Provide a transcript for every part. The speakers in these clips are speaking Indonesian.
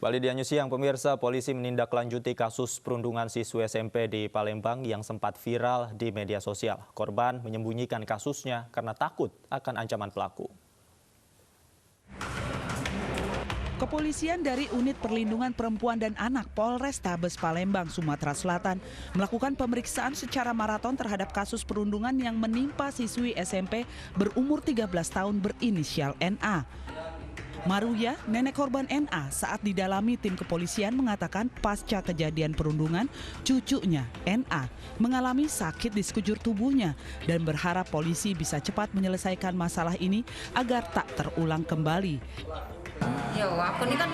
Kembali di News Siang, pemirsa, polisi menindaklanjuti kasus perundungan siswa SMP di Palembang yang sempat viral di media sosial. Korban menyembunyikan kasusnya karena takut akan ancaman pelaku. Kepolisian dari Unit Perlindungan Perempuan dan Anak Polrestabes Palembang, Sumatera Selatan melakukan pemeriksaan secara maraton terhadap kasus perundungan yang menimpa siswi SMP berumur 13 tahun berinisial NA. Maruya, nenek korban NA, saat didalami tim kepolisian mengatakan pasca kejadian perundungan, cucunya NA mengalami sakit di sekujur tubuhnya dan berharap polisi bisa cepat menyelesaikan masalah ini agar tak terulang kembali. Yo, aku ini kan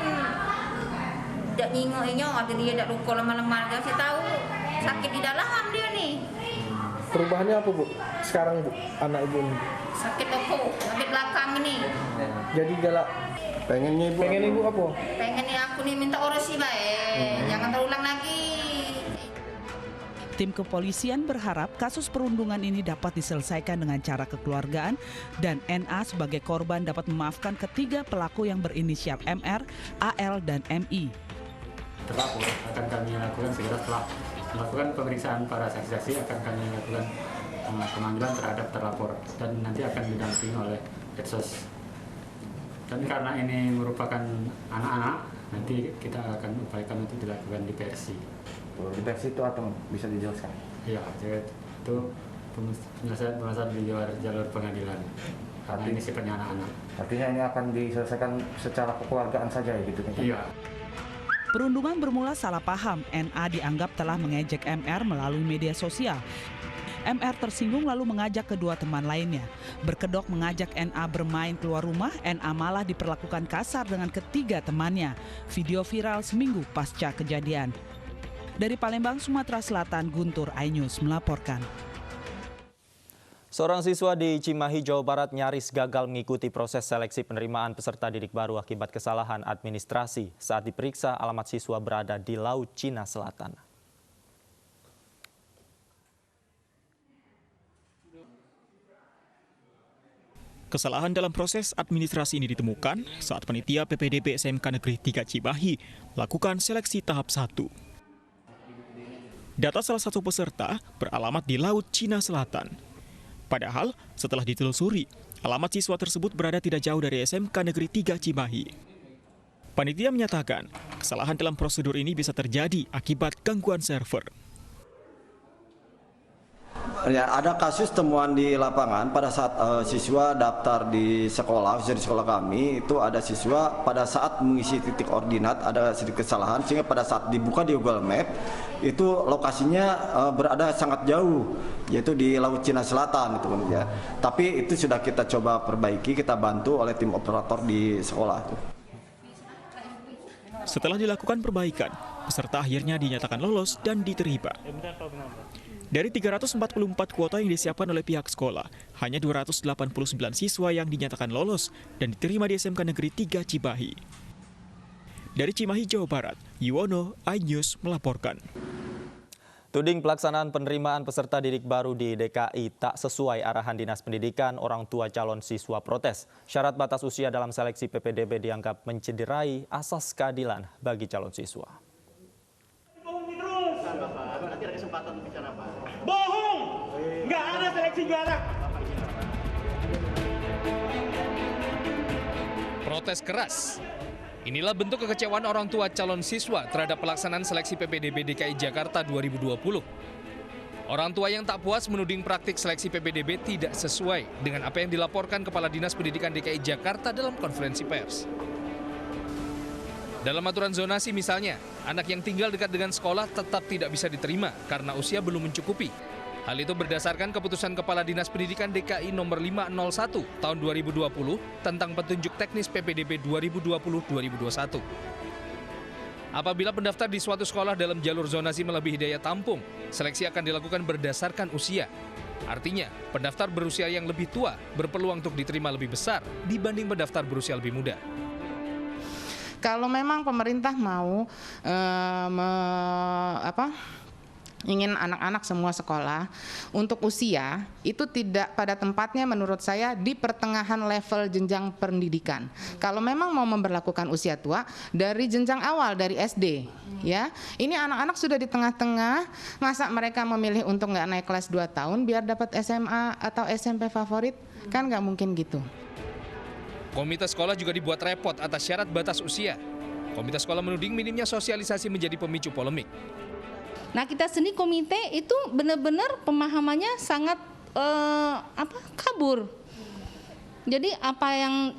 tidak nyingok-nyingok, ada dia tidak luka lama-lama, saya tahu sakit di dalam dia nih. Perubahannya apa, Bu? Sekarang, Bu, anak Ibu ini? Sakit toko, sakit belakang ini. Jadi galak. Pengennya Ibu apa? Pengennya aku nih minta orasi baik, jangan terulang lagi. Tim kepolisian berharap kasus perundungan ini dapat diselesaikan dengan cara kekeluargaan dan NA sebagai korban dapat memaafkan ketiga pelaku yang berinisial MR, AL, dan MI. Terlapor akan kami lakukan segera setelah melakukan pemeriksaan para saksi-saksi, akan kami lakukan pemanggilan terhadap terlapor dan nanti akan didampingi oleh Edsos. Dan karena ini merupakan anak-anak, nanti kita akan upayakan untuk dilakukan diversi. Diversi itu atau bisa dijelaskan? Iya, itu penyelesaian di luar jalur pengadilan. Karena ini sifatnya anak-anak. Artinya ini akan diselesaikan secara kekeluargaan saja ya gitu? Iya. Perundungan bermula salah paham. NA dianggap telah mengejek MR melalui media sosial. MR tersinggung lalu mengajak kedua teman lainnya. Berkedok mengajak NA bermain keluar rumah, NA malah diperlakukan kasar dengan ketiga temannya. Video viral seminggu pasca kejadian. Dari Palembang, Sumatera Selatan, Guntur iNews melaporkan. Seorang siswa di Cimahi, Jawa Barat nyaris gagal mengikuti proses seleksi penerimaan peserta didik baru akibat kesalahan administrasi saat diperiksa alamat siswa berada di Laut Cina Selatan. Kesalahan dalam proses administrasi ini ditemukan saat panitia PPDB SMK Negeri 3 Cimahi melakukan seleksi tahap 1. Data salah satu peserta beralamat di Laut Cina Selatan. Padahal setelah ditelusuri, alamat siswa tersebut berada tidak jauh dari SMK Negeri 3 Cimahi. Panitia menyatakan kesalahan dalam prosedur ini bisa terjadi akibat gangguan server. Ya, ada kasus temuan di lapangan pada saat siswa daftar di sekolah, di sekolah kami itu ada siswa pada saat mengisi titik ordinat ada sedikit kesalahan sehingga pada saat dibuka di Google Map itu lokasinya berada sangat jauh, yaitu di Laut Cina Selatan itu ya. Tapi itu sudah kita coba perbaiki, kita bantu oleh tim operator di sekolah. Setelah dilakukan perbaikan, peserta akhirnya dinyatakan lolos dan diterima. Dari 344 kuota yang disiapkan oleh pihak sekolah, hanya 289 siswa yang dinyatakan lolos dan diterima di SMK Negeri 3 Cimahi. Dari Cimahi, Jawa Barat, Yuwono, iNews melaporkan. Tuding pelaksanaan penerimaan peserta didik baru di DKI tak sesuai arahan Dinas Pendidikan, orang tua calon siswa protes. Syarat batas usia dalam seleksi PPDB dianggap mencederai asas keadilan bagi calon siswa. Bohong! Nggak ada seleksi jarak. Protes keras. Inilah bentuk kekecewaan orang tua calon siswa terhadap pelaksanaan seleksi PPDB DKI Jakarta 2020. Orang tua yang tak puas menuding praktik seleksi PPDB tidak sesuai dengan apa yang dilaporkan Kepala Dinas Pendidikan DKI Jakarta dalam konferensi pers. Dalam aturan zonasi misalnya, anak yang tinggal dekat dengan sekolah tetap tidak bisa diterima karena usia belum mencukupi. Hal itu berdasarkan keputusan Kepala Dinas Pendidikan DKI nomor 501 tahun 2020 tentang petunjuk teknis PPDB 2020-2021. Apabila pendaftar di suatu sekolah dalam jalur zonasi melebihi daya tampung, seleksi akan dilakukan berdasarkan usia. Artinya, pendaftar berusia yang lebih tua berpeluang untuk diterima lebih besar dibanding pendaftar berusia lebih muda. Kalau memang pemerintah mau ingin anak-anak semua sekolah untuk usia itu tidak pada tempatnya menurut saya di pertengahan level jenjang pendidikan. Kalau memang mau memberlakukan usia tua dari jenjang awal dari SD, ya. Ini anak-anak sudah di tengah-tengah, masa mereka memilih untuk nggak naik kelas 2 tahun biar dapat SMA atau SMP favorit? Kan nggak mungkin gitu. Komite sekolah juga dibuat repot atas syarat batas usia. Komite sekolah menuding minimnya sosialisasi menjadi pemicu polemik. Nah, kita sendiri komite itu benar-benar pemahamannya sangat kabur. Jadi apa yang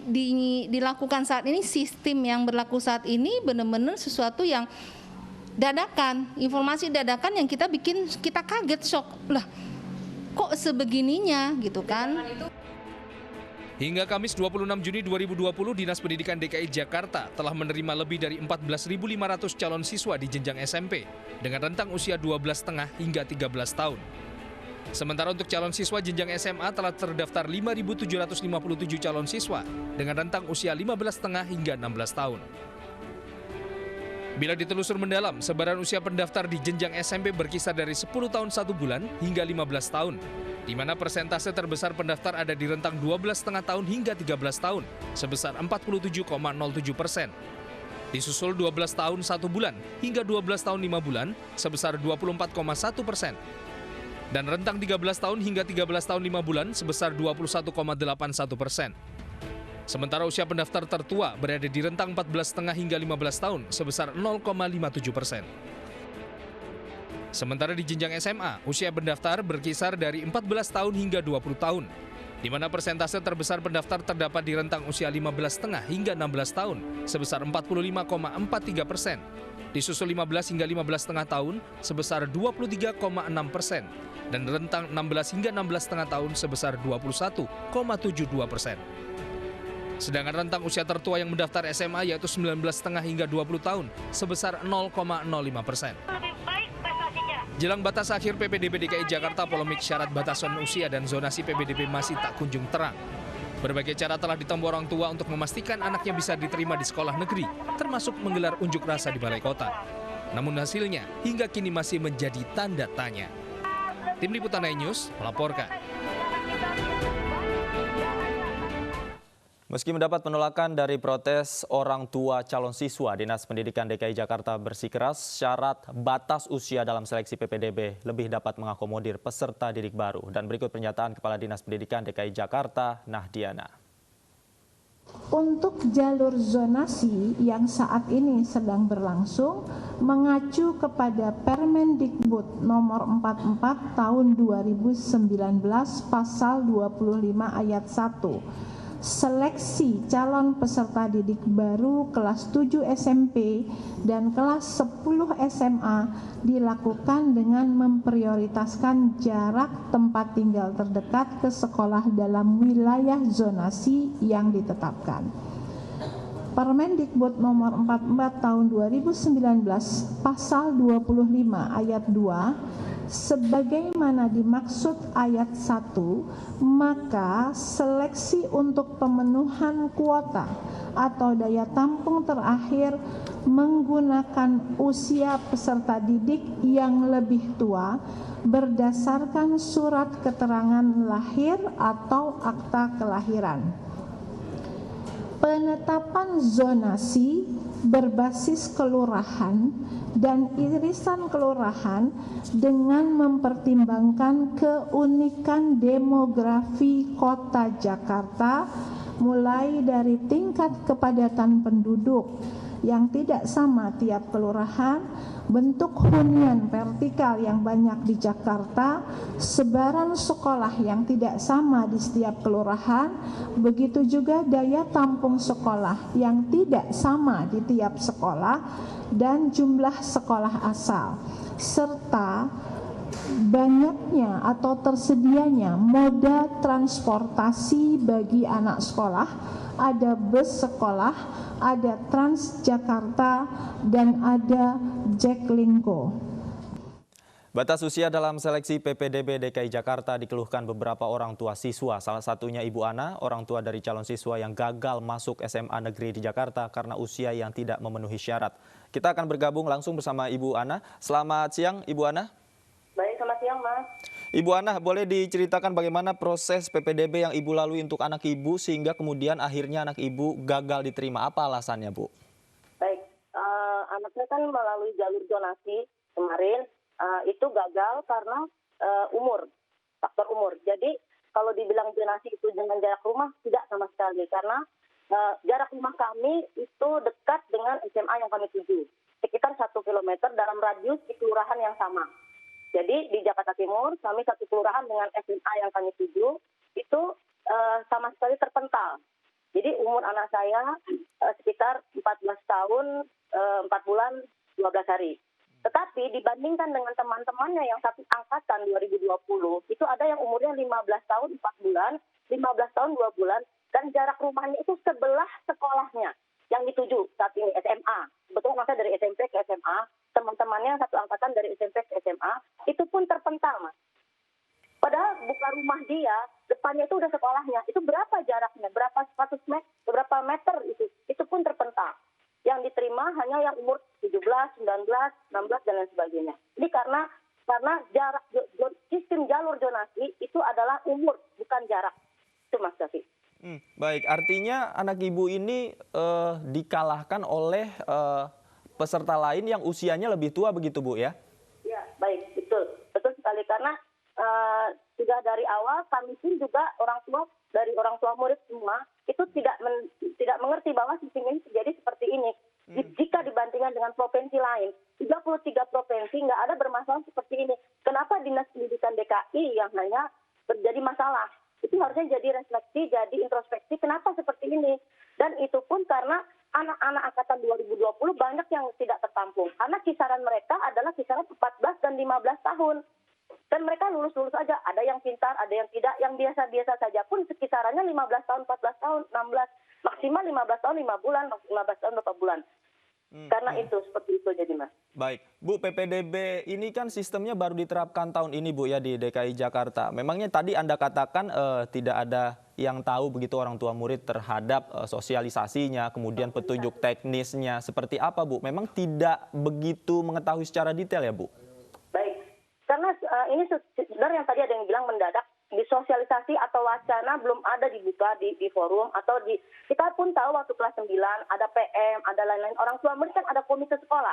dilakukan saat ini, sistem yang berlaku saat ini benar-benar sesuatu yang dadakan, informasi dadakan yang bikin kita kaget, shock. Lah, kok sebegininya gitu kan? Hingga Kamis 26 Juni 2020, Dinas Pendidikan DKI Jakarta telah menerima lebih dari 14.500 calon siswa di jenjang SMP dengan rentang usia 12,5 hingga 13 tahun. Sementara untuk calon siswa jenjang SMA telah terdaftar 5.757 calon siswa dengan rentang usia 15,5 hingga 16 tahun. Bila ditelusur mendalam, sebaran usia pendaftar di jenjang SMP berkisar dari 10 tahun 1 bulan hingga 15 tahun, di mana persentase terbesar pendaftar ada di rentang 12,5 tahun hingga 13 tahun, sebesar 47,07%. Disusul 12 tahun 1 bulan hingga 12 tahun 5 bulan, sebesar 24,1%. Dan rentang 13 tahun hingga 13 tahun 5 bulan, sebesar 21,81%. Sementara usia pendaftar tertua berada di rentang 14,5 hingga 15 tahun, sebesar 0,57%. Sementara di jenjang SMA, usia pendaftar berkisar dari 14 tahun hingga 20 tahun, di mana persentase terbesar pendaftar terdapat di rentang usia 15,5 hingga 16 tahun, sebesar 45,43%. Disusul 15 hingga 15,5 tahun, sebesar 23,6%, dan rentang 16 hingga 16,5 tahun sebesar 21,72%. Sedangkan rentang usia tertua yang mendaftar SMA yaitu 19,5 hingga 20 tahun sebesar 0,05%. Jelang batas akhir PPDB DKI Jakarta, polemik syarat batasan usia dan zonasi PPDB masih tak kunjung terang. Berbagai cara telah ditempuh orang tua untuk memastikan anaknya bisa diterima di sekolah negeri, termasuk menggelar unjuk rasa di balai kota. Namun hasilnya hingga kini masih menjadi tanda tanya. Tim Liputan iNews melaporkan. Meski mendapat penolakan dari protes orang tua calon siswa, Dinas Pendidikan DKI Jakarta bersikeras syarat batas usia dalam seleksi PPDB lebih dapat mengakomodir peserta didik baru. Dan berikut pernyataan Kepala Dinas Pendidikan DKI Jakarta, Nahdiana. Untuk jalur zonasi yang saat ini sedang berlangsung, mengacu kepada Permendikbud nomor 44 tahun 2019 pasal 25 ayat 1. Seleksi calon peserta didik baru kelas 7 SMP dan kelas 10 SMA dilakukan dengan memprioritaskan jarak tempat tinggal terdekat ke sekolah dalam wilayah zonasi yang ditetapkan. Permendikbud nomor 44 tahun 2019 pasal 25 ayat 2 sebagaimana dimaksud ayat 1, maka seleksi untuk pemenuhan kuota atau daya tampung terakhir menggunakan usia peserta didik yang lebih tua berdasarkan surat keterangan lahir atau akta kelahiran. Penetapan zonasi berbasis kelurahan dan irisan kelurahan dengan mempertimbangkan keunikan demografi kota Jakarta mulai dari tingkat kepadatan penduduk yang tidak sama tiap kelurahan, bentuk hunian vertikal yang banyak di Jakarta, sebaran sekolah yang tidak sama di setiap kelurahan, begitu juga daya tampung sekolah yang tidak sama di tiap sekolah, dan jumlah sekolah asal, serta banyaknya atau tersedianya moda transportasi bagi anak sekolah, ada bus sekolah, ada Transjakarta, dan ada Jaklingko. Batas usia dalam seleksi PPDB DKI Jakarta dikeluhkan beberapa orang tua siswa. Salah satunya Ibu Ana, orang tua dari calon siswa yang gagal masuk SMA negeri di Jakarta karena usia yang tidak memenuhi syarat. Kita akan bergabung langsung bersama Ibu Ana. Selamat siang, Ibu Ana. Mas. Ibu Ana, boleh diceritakan bagaimana proses PPDB yang Ibu lalui untuk anak Ibu sehingga kemudian akhirnya anak Ibu gagal diterima? Apa alasannya, Bu? Baik, anak saya kan melalui jalur zonasi kemarin, itu gagal karena faktor umur. Jadi kalau dibilang zonasi itu dengan jarak rumah, tidak sama sekali. Karena jarak rumah kami itu dekat dengan SMA yang kami tuju. Sekitar 1 kilometer dalam radius di kelurahan yang sama. Jadi di Jakarta Timur, kami satu kelurahan dengan SMA yang kami tuju, itu sama sekali terpental. Jadi umur anak saya sekitar 14 tahun, 4 bulan, 12 hari. Tetapi dibandingkan dengan teman-temannya yang satu angkatan 2020, itu ada yang umurnya 15 tahun 4 bulan, 15 tahun 2 bulan, dan jarak rumahnya itu sebelah sekolahnya yang dituju saat ini SMA. Betul, maksudnya dari SMP ke SMA, teman-temannya satu angkatan dari SMP ke SMA, itu pun terpental, Mas. Padahal bukan rumah dia, depannya itu udah sekolahnya. Itu berapa jaraknya? Berapa 100 meter? Berapa meter itu pun terpental. Yang diterima hanya yang umur 17, 19, 16 dan lain sebagainya. Ini karena jarak sistem jalur zonasi itu adalah umur, bukan jarak. Itu Mas Davi. Baik, artinya anak Ibu ini dikalahkan oleh peserta lain yang usianya lebih tua begitu, Bu, ya? Ya, baik, betul. Betul sekali, karena sudah dari awal kami pun juga orang tua murid semua itu tidak mengerti bahwa sistem ini terjadi seperti ini. Jika dibandingkan dengan provinsi lain, 33 provinsi nggak ada bermasalah seperti ini. Kenapa Dinas Pendidikan DKI yang hanya terjadi masalah? Itu harusnya jadi refleksi, jadi introspeksi kenapa seperti ini. Dan itu pun karena anak-anak angkatan 2020 banyak yang tidak tertampung. Karena kisaran mereka adalah kisaran 14 dan 15 tahun. Dan mereka lulus-lulus aja. Ada yang pintar, ada yang tidak. Yang biasa-biasa saja pun sekisarannya 15 tahun, 14 tahun, 16. Maksimal 15 tahun 5 bulan, 15 tahun 4 bulan. Karena itu, seperti itu jadi Mas. Baik, Bu, PPDB ini kan sistemnya baru diterapkan tahun ini, Bu, ya, di DKI Jakarta. Memangnya tadi Anda katakan tidak ada yang tahu begitu orang tua murid terhadap sosialisasinya, kemudian petunjuk teknisnya. Seperti apa, Bu? Memang tidak begitu mengetahui secara detail ya, Bu? Baik, karena ini sebenarnya yang tadi ada yang bilang mendadak, disosialisasi atau wacana belum ada dibuka di forum atau kita pun tahu waktu kelas 9 ada PM, ada lain-lain. Orang tua murid kan ada komite sekolah.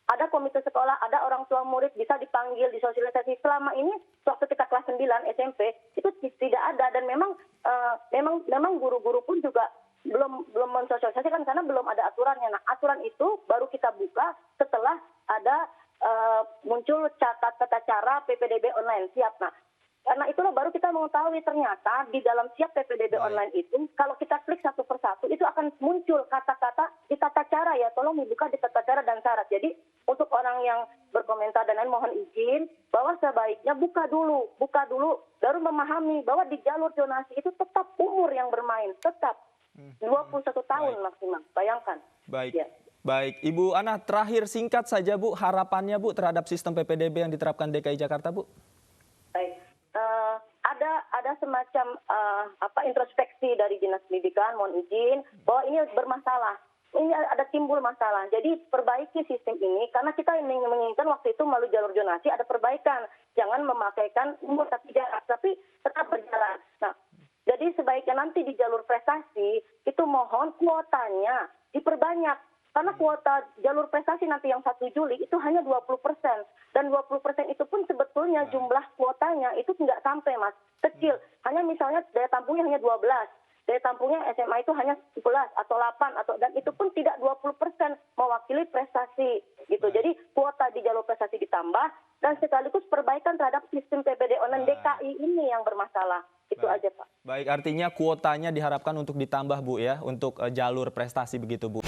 Ada komite sekolah, ada orang tua murid bisa dipanggil, disosialisasi. Selama ini waktu kita kelas 9 SMP itu tidak ada, dan memang guru-guru pun juga belum mensosialisasikan karena belum ada aturannya. Nah, aturan itu baru kita buka setelah ada muncul tata cara PPDB online siap. Nah, karena itulah baru kita mengetahui ternyata di dalam siap PPDB online itu, kalau kita klik satu persatu, itu akan muncul kata-kata di tata cara ya, tolong dibuka di tata cara dan syarat. Jadi untuk orang yang berkomentar dan lain mohon izin, bahwa sebaiknya buka dulu, baru memahami bahwa di jalur zonasi itu tetap umur yang bermain, tetap 21 tahun maksimal, bayangkan. Baik. Ya. Baik, Ibu Ana, terakhir singkat saja, Bu, harapannya, Bu, terhadap sistem PPDB yang diterapkan DKI Jakarta, Bu? Baik. Ada semacam introspeksi dari Dinas Pendidikan, mohon izin, bahwa ini bermasalah. Ini ada timbul masalah. Jadi perbaiki sistem ini, karena kita menginginkan waktu itu melalui jalur zonasi ada perbaikan. Jangan memakaikan umur tapi jarak, tapi tetap berjalan. Nah, jadi sebaiknya nanti di jalur prestasi, itu mohon kuotanya diperbanyak. Karena kuota jalur prestasi nanti yang 1 Juli itu hanya 20%. Dan 20% itu pun sebetulnya jumlah kuotanya itu tidak sampai, Mas. Kecil. Hanya misalnya daya tampungnya hanya 12. Daya tampungnya SMA itu hanya 11 atau 8. Dan itu pun tidak 20% mewakili prestasi. Gitu. Jadi kuota di jalur prestasi ditambah. Dan sekaligus perbaikan terhadap sistem PPD online DKI ini yang bermasalah. Itu aja, Pak. Baik, artinya kuotanya diharapkan untuk ditambah, Bu, ya, untuk jalur prestasi begitu, Bu.